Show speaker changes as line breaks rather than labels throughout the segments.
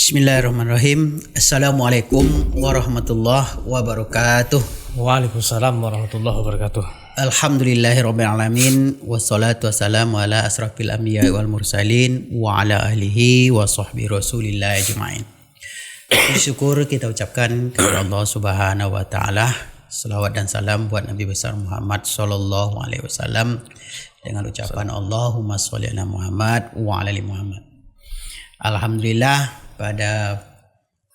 Bismillahirrahmanirrahim. Assalamualaikum warahmatullahi wabarakatuh.
Waalaikumsalam warahmatullahi wabarakatuh.
Alhamdulillahirabbil alamin wassalatu wassalamu ala asrafil anbiya'i wal mursalin wa ala alihi wa sahbihi rasulillah ajma'in. Syukur kita ucapkan kepada Allah Subhanahu wa taala. Selawat dan salam buat Nabi besar Muhammad sallallahu alaihi wasallam dengan ucapan Allahumma sholli ala Muhammad wa ala ali Muhammad. Alhamdulillah, pada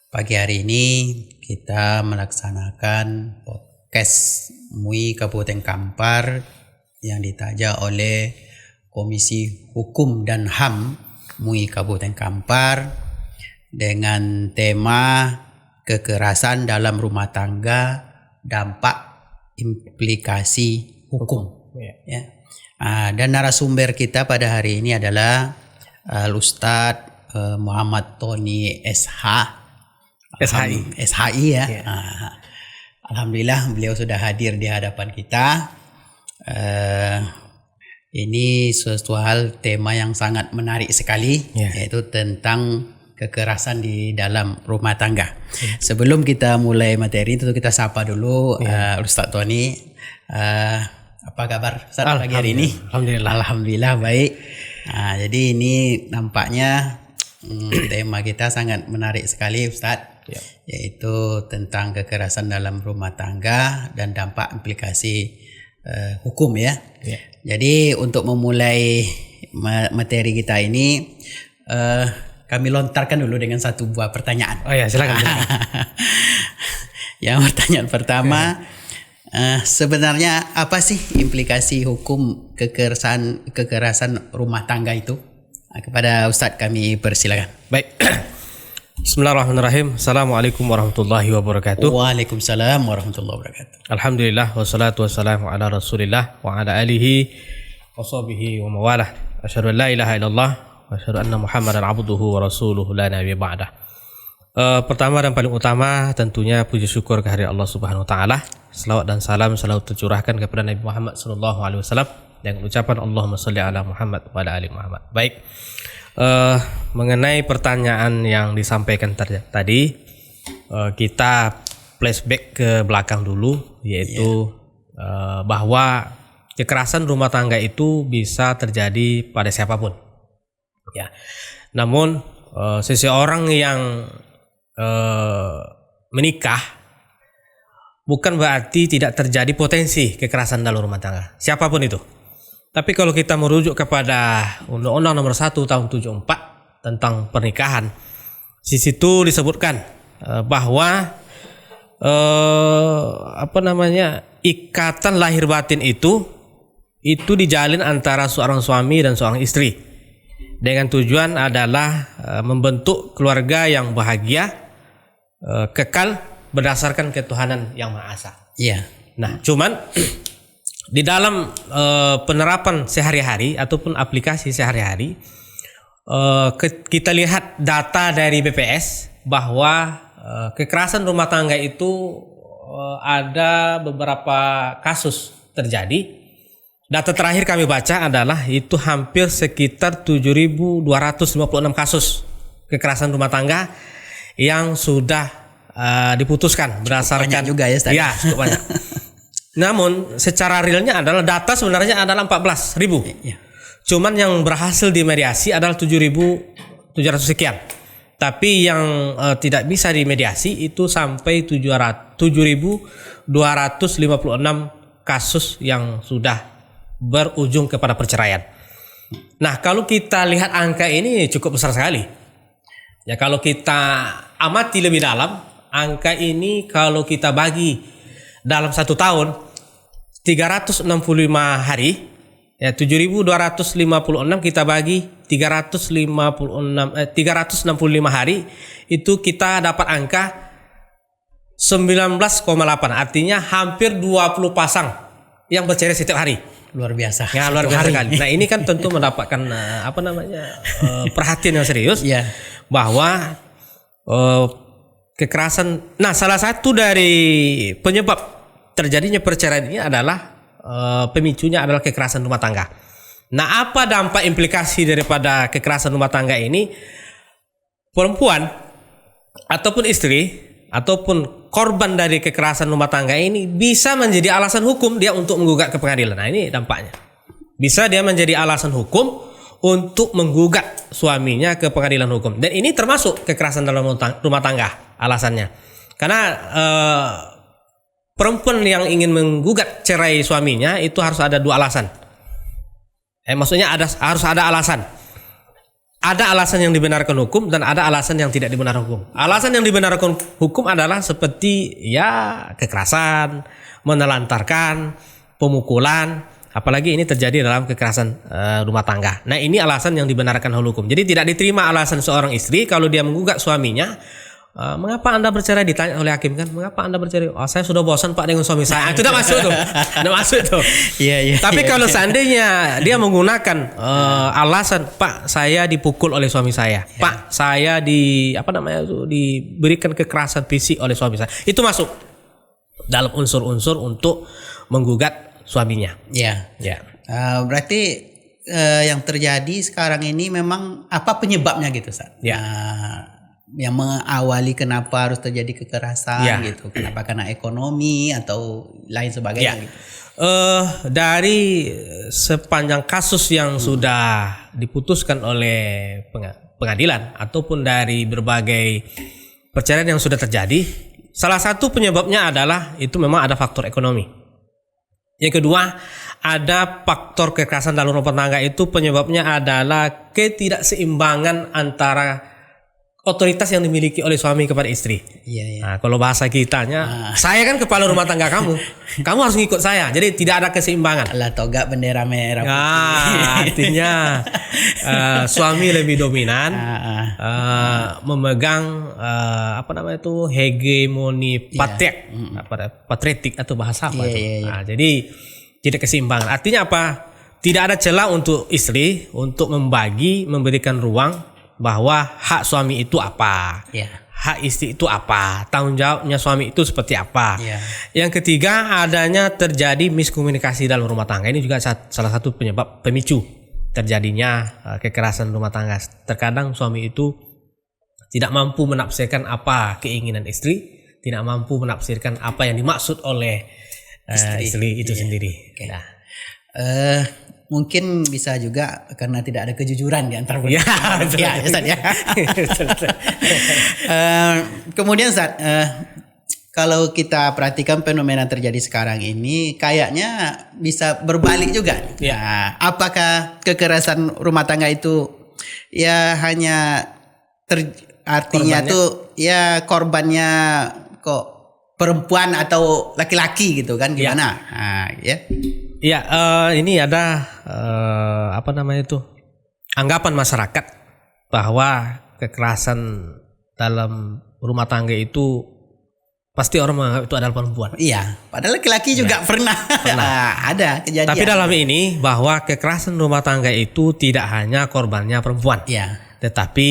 pagi hari ini kita melaksanakan podcast MUI Kabupaten Kampar yang ditaja oleh Komisi Hukum dan HAM MUI Kabupaten Kampar dengan tema kekerasan dalam rumah tangga, dampak implikasi hukum. Ya. Dan narasumber kita pada hari ini adalah Ustadz Muhammad Tony SHI ya. Alhamdulillah beliau sudah hadir di hadapan kita. Ini suatu hal tema yang sangat menarik sekali, yaitu tentang kekerasan di dalam rumah tangga. Sebelum kita mulai materi, tentu kita sapa dulu Ustadz Tony. Apa kabar Ustadz pagi hari ini? Alhamdulillah baik. Jadi ini nampaknya tema kita sangat menarik sekali Ustadz, yaitu tentang kekerasan dalam rumah tangga dan dampak implikasi hukum ya. Jadi untuk memulai materi kita ini, kami lontarkan dulu dengan satu buah pertanyaan.
Silakan.
Yang pertanyaan pertama, sebenarnya apa sih implikasi hukum kekerasan rumah tangga itu? Kepada Ustadz kami persilakan.
Baik. Bismillahirrahmanirrahim. Assalamualaikum warahmatullahi wabarakatuh.
Waalaikumsalam warahmatullahi wabarakatuh.
Alhamdulillah wassalatu wassalamu ala Rasulillah wa ala alihi wa sahbihi wa mawalah. Asyhadu an la ilaha illallah wa asyhadu anna Muhammadan abduhu wa rasuluhu la nabiyya ba'dah. Pertama dan paling utama tentunya puji syukur kehadirat Allah Subhanahu wa taala. Selawat dan salam selalu tercurahkan kepada Nabi Muhammad sallallahu alaihi wasallam dengan ucapan Allahumma sholli ala Muhammad wa ala ali Muhammad. Baik. Mengenai pertanyaan yang disampaikan tadi, kita flashback ke belakang dulu, yaitu bahwa kekerasan rumah tangga itu bisa terjadi pada siapapun. Ya. Namun seseorang yang menikah bukan berarti tidak terjadi potensi kekerasan dalam rumah tangga, siapapun itu. Tapi kalau kita merujuk kepada Undang-Undang Nomor 1 Tahun 74 tentang pernikahan, di situ disebutkan bahwa ikatan lahir batin itu dijalin antara seorang suami dan seorang istri dengan tujuan adalah membentuk keluarga yang bahagia, kekal berdasarkan ketuhanan yang Maha Esa.
Iya.
Nah, cuman di dalam penerapan sehari-hari ataupun aplikasi sehari-hari, kita lihat data dari BPS bahwa kekerasan rumah tangga itu ada beberapa kasus terjadi. Data terakhir kami baca adalah itu hampir sekitar 7.256 kasus kekerasan rumah tangga yang sudah diputuskan berdasarkan
banyak juga ya,
ya cukup banyak. Namun secara realnya adalah data sebenarnya adalah 14.000. Cuman yang berhasil dimediasi adalah 7.700 sekian. Tapi yang tidak bisa dimediasi itu sampai 7.256 kasus yang sudah berujung kepada perceraian. Nah, kalau kita lihat angka ini cukup besar sekali. Ya, kalau kita amati lebih dalam, angka ini kalau kita bagi dalam satu tahun 365 hari, ya 7.256 kita bagi 365 hari, itu kita dapat angka 19,8, artinya hampir 20 pasang yang bercerai setiap hari.
Luar biasa.
Ya, luar biasa sekali. Nah, ini kan tentu mendapatkan perhatian yang serius, bahwa kekerasan. Nah, salah satu dari penyebab terjadinya perceraian ini adalah pemicunya adalah kekerasan rumah tangga. Nah, apa dampak implikasi daripada kekerasan rumah tangga ini? Perempuan ataupun istri ataupun korban dari kekerasan rumah tangga ini bisa menjadi alasan hukum dia untuk menggugat ke pengadilan. Nah, ini dampaknya. Bisa dia menjadi alasan hukum untuk menggugat suaminya ke pengadilan hukum. Dan ini termasuk kekerasan dalam rumah tangga alasannya. Karena perempuan yang ingin menggugat cerai suaminya itu harus ada 2 alasan. Maksudnya harus ada alasan. Ada alasan yang dibenarkan hukum dan ada alasan yang tidak dibenarkan hukum. Alasan yang dibenarkan hukum adalah seperti ya kekerasan, menelantarkan, pemukulan, apalagi ini terjadi dalam kekerasan rumah tangga. Nah, ini alasan yang dibenarkan oleh hukum. Jadi tidak diterima alasan seorang istri kalau dia menggugat suaminya, mengapa Anda bercerai, ditanya oleh hakim kan, mengapa Anda bercerai? Oh, saya sudah bosan Pak dengan suami saya. Itu tidak masuk tuh. Tidak masuk tuh.
Iya.
Tapi kalau seandainya dia menggunakan alasan, Pak, saya dipukul oleh suami saya. Pak, saya diberikan kekerasan fisik oleh suami saya. Itu masuk dalam unsur-unsur untuk menggugat suaminya.
Ya.
Ya.
Berarti yang terjadi sekarang ini memang apa penyebabnya gitu, Ustaz?
Ya.
Yang mengawali kenapa harus terjadi kekerasan gitu, kenapa karena ekonomi atau lain sebagainya gitu.
Dari sepanjang kasus yang sudah diputuskan oleh pengadilan ataupun dari berbagai perceraian yang sudah terjadi, salah satu penyebabnya adalah itu memang ada faktor ekonomi. Yang kedua, ada faktor kekerasan dalam rumah tangga itu penyebabnya adalah ketidakseimbangan antara otoritas yang dimiliki oleh suami kepada istri.
Iya.
Nah, kalau bahasa kitanya, saya kan kepala rumah tangga kamu harus ngikut saya. Jadi tidak ada keseimbangan.
Alah, toga bendera merah putih.
Artinya suami lebih dominan, memegang hegemoni patriotik atau bahasa apa itu. Nah, jadi tidak keseimbangan. Artinya apa? Tidak ada celah untuk istri untuk memberikan ruang bahwa hak suami itu apa, hak istri itu apa, tanggung jawabnya suami itu seperti apa. Yang ketiga, adanya terjadi miskomunikasi dalam rumah tangga. Ini juga salah satu penyebab pemicu terjadinya kekerasan rumah tangga. Terkadang suami itu tidak mampu menafsirkan apa keinginan istri, tidak mampu menafsirkan apa yang dimaksud oleh istri itu sendiri.
Nah, mungkin bisa juga karena tidak ada kejujuran di antara
ya, Ustaz, ya.
Kemudian Ustaz, kalau kita perhatikan fenomena terjadi sekarang ini kayaknya bisa berbalik juga. Nah, apakah kekerasan rumah tangga itu ya hanya artinya korbannya tuh ya korbannya kok perempuan atau laki-laki gitu kan, gimana?
Ya, ini ada anggapan masyarakat bahwa kekerasan dalam rumah tangga itu pasti orang menganggap itu adalah perempuan.
Iya, padahal laki-laki juga pernah. Ada kejadian.
Tapi dalam ini bahwa kekerasan rumah tangga itu tidak hanya korbannya perempuan. Tetapi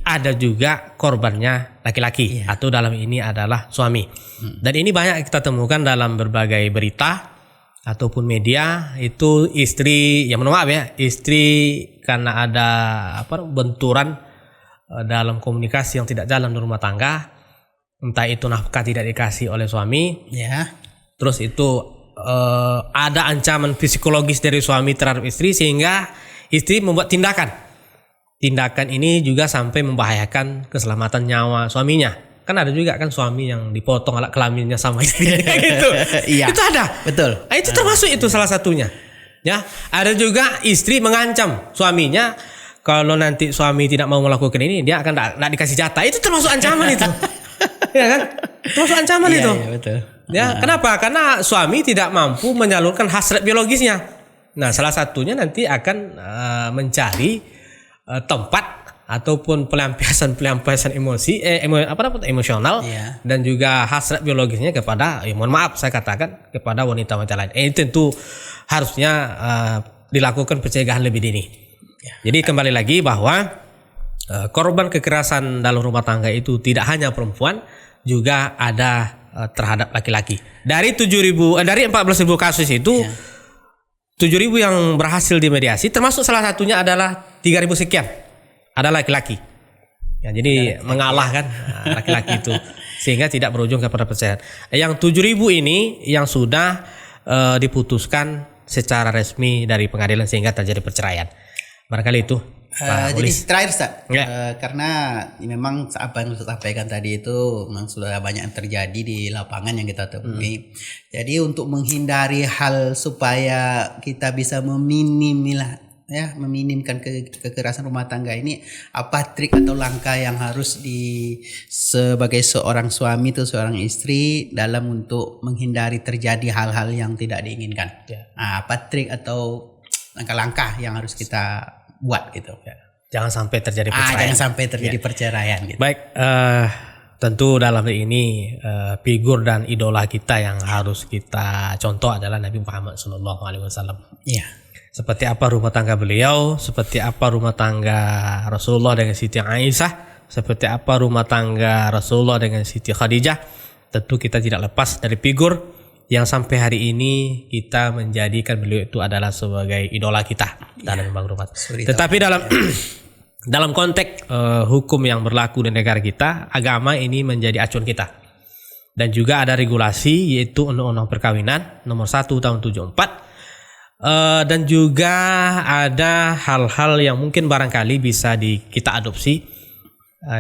ada juga korbannya laki-laki atau dalam ini adalah suami. Dan ini banyak kita temukan dalam berbagai berita ataupun media, itu istri, ya mohon maaf ya, istri karena ada benturan dalam komunikasi yang tidak jalan di rumah tangga, entah itu nafkah tidak dikasih oleh suami, terus itu ada ancaman psikologis dari suami terhadap istri sehingga istri membuat tindakan ini juga sampai membahayakan keselamatan nyawa suaminya. Kan ada juga kan suami yang dipotong alat kelaminnya sama istrinya gitu. Itu ada.
Betul.
Nah, itu termasuk itu salah satunya. Ya, ada juga istri mengancam suaminya kalau nanti suami tidak mau melakukan ini dia akan tidak dikasih jatah. Itu termasuk ancaman itu. Ya kan? Termasuk ancaman itu.
Iya, betul.
Ya, kenapa? Karena suami tidak mampu menyalurkan hasrat biologisnya. Nah, salah satunya nanti akan mencari tempat ataupun pelampiasan emosional dan juga hasrat biologisnya kepada, mohon maaf saya katakan, kepada wanita-wanita lain. Ini tentu harusnya dilakukan pencegahan lebih dini. Jadi kembali lagi bahwa korban kekerasan dalam rumah tangga itu tidak hanya perempuan, juga ada terhadap laki-laki. Dari 14.000 kasus itu 7.000 yang berhasil dimediasi, termasuk salah satunya adalah 3.000 sekian ada laki-laki. Ya, jadi mengalah kan laki-laki itu sehingga tidak berujung kepada perceraian. Yang 7.000 ini yang sudah diputuskan secara resmi dari pengadilan sehingga terjadi perceraian. Barangkali itu.
Jadi terakhir Ustaz,
Ya.
karena memang apa yang Ustaz sampaikan tadi itu memang sudah banyak yang terjadi di lapangan yang kita temui. Jadi untuk menghindari hal supaya kita bisa meminimkan kekerasan rumah tangga ini, apa trik atau langkah yang harus sebagai seorang suami atau seorang istri dalam untuk menghindari terjadi hal-hal yang tidak diinginkan?
Ya.
Apa trik atau langkah-langkah yang harus kita buat gitu?
Ya. Jangan sampai terjadi perceraian.
Jangan sampai terjadi perceraian gitu.
Baik, tentu dalam hal ini figur dan idola kita yang harus kita contoh adalah Nabi Muhammad SAW.
Iya.
Seperti apa rumah tangga beliau, seperti apa rumah tangga Rasulullah dengan Siti Aisyah, seperti apa rumah tangga Rasulullah dengan Siti Khadijah. Tentu kita tidak lepas dari figur yang sampai hari ini kita menjadikan beliau itu adalah sebagai idola kita dalam membangun rumah tangga. Tetapi dalam konteks hukum yang berlaku di negara kita, agama ini menjadi acuan kita. Dan juga ada regulasi yaitu Undang-Undang Perkawinan nomor 1 tahun 74. Dan juga ada hal-hal yang mungkin barangkali bisa kita adopsi.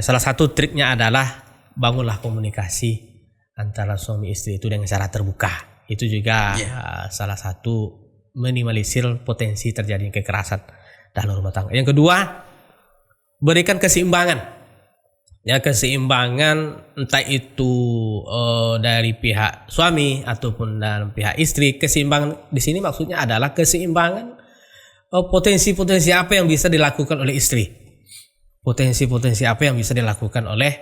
Salah satu triknya adalah bangunlah komunikasi antara suami istri itu dengan cara terbuka. Itu juga salah satu minimalisir potensi terjadinya kekerasan dalam rumah tangga. Yang kedua, berikan keseimbangan. Ya, keseimbangan entah itu dari pihak suami ataupun dalam pihak istri. Keseimbangan di sini maksudnya adalah keseimbangan potensi-potensi apa yang bisa dilakukan oleh istri, potensi-potensi apa yang bisa dilakukan oleh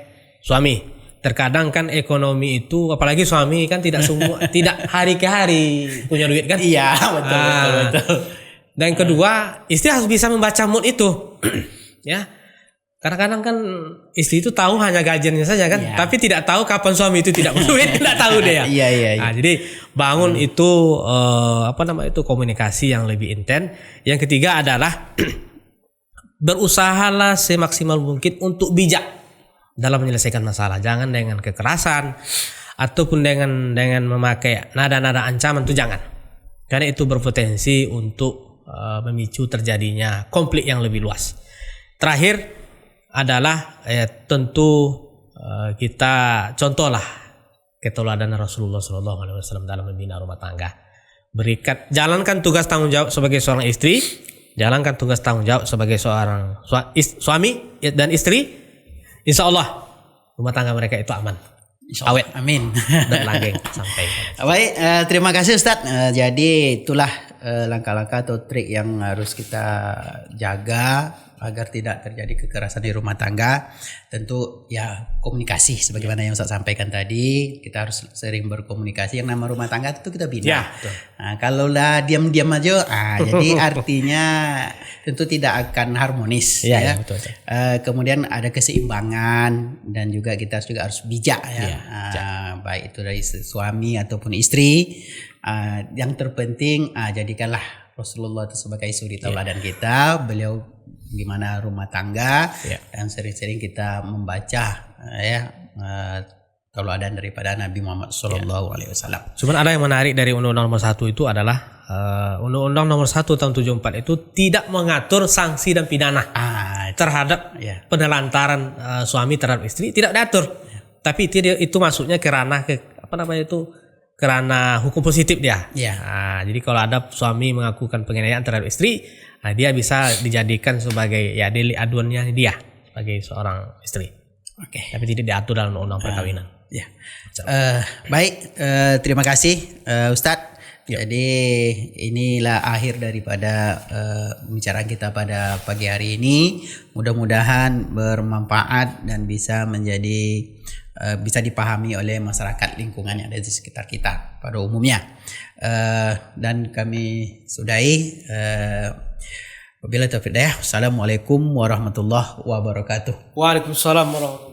suami. Terkadang kan ekonomi itu, apalagi suami kan tidak semua tidak hari ke hari punya duit kan?
Iya, betul.
Dan yang kedua, istri harus bisa membaca mood itu. Ya. Kadang-kadang kan istri itu tahu hanya gajiannya saja kan, tapi tidak tahu kapan suami itu tidak berduit, tidak tahu dia.
Iya.
Nah, jadi bangun itu komunikasi yang lebih intens. Yang ketiga adalah berusahalah semaksimal mungkin untuk bijak dalam menyelesaikan masalah. Jangan dengan kekerasan ataupun dengan memakai nada-nada ancaman, itu jangan. Karena itu berpotensi untuk memicu terjadinya konflik yang lebih luas. Terakhir adalah tentu kita contohlah keteladanan Rasulullah SAW dalam membina rumah tangga. Jalankan tugas tanggung jawab sebagai seorang istri, jalankan tugas tanggung jawab sebagai seorang suami dan istri. Insya Allah rumah tangga mereka itu aman, awet,
amin,
dan langgeng sampai.
Baik, terima kasih Ustadz. Jadi itulah langkah-langkah atau trik yang harus kita jaga agar tidak terjadi kekerasan di rumah tangga. Tentu ya komunikasi sebagaimana yang Ustaz sampaikan tadi, kita harus sering berkomunikasi. Yang nama rumah tangga itu kita bina.
Ya,
kalau lah diam-diam aja, jadi artinya tentu tidak akan harmonis. Ya.
Betul.
Kemudian ada keseimbangan dan juga kita juga harus bijak ya. Baik itu dari suami ataupun istri. Yang terpenting jadikanlah Rasulullah itu sebagai suri tauladan kita. Beliau gimana rumah tangga dan sering-sering kita membaca tauladan daripada Nabi Muhammad SAW.
Cuman ada yang menarik dari Undang-Undang nomor 1 itu adalah Undang-Undang nomor 1 tahun 74 itu tidak mengatur sanksi dan pidana terhadap penelantaran suami terhadap istri, tidak diatur. Tapi itu masuknya kerana kerana hukum positif dia. Jadi kalau ada suami mengakukan penganiayaan terhadap istri, dia bisa dijadikan sebagai delik aduannya dia sebagai seorang istri. Tapi tidak diatur dalam undang perkawinan.
Baik, terima kasih Ustadz. Jadi inilah akhir daripada pembicaraan kita pada pagi hari ini. Mudah-mudahan bermanfaat dan bisa bisa dipahami oleh masyarakat lingkungan yang ada di sekitar kita pada umumnya. Dan kami sudahi. Wabillahi taufiq. Assalamualaikum warahmatullahi wabarakatuh.
Waalaikumsalam warahmatullahi wabarakatuh.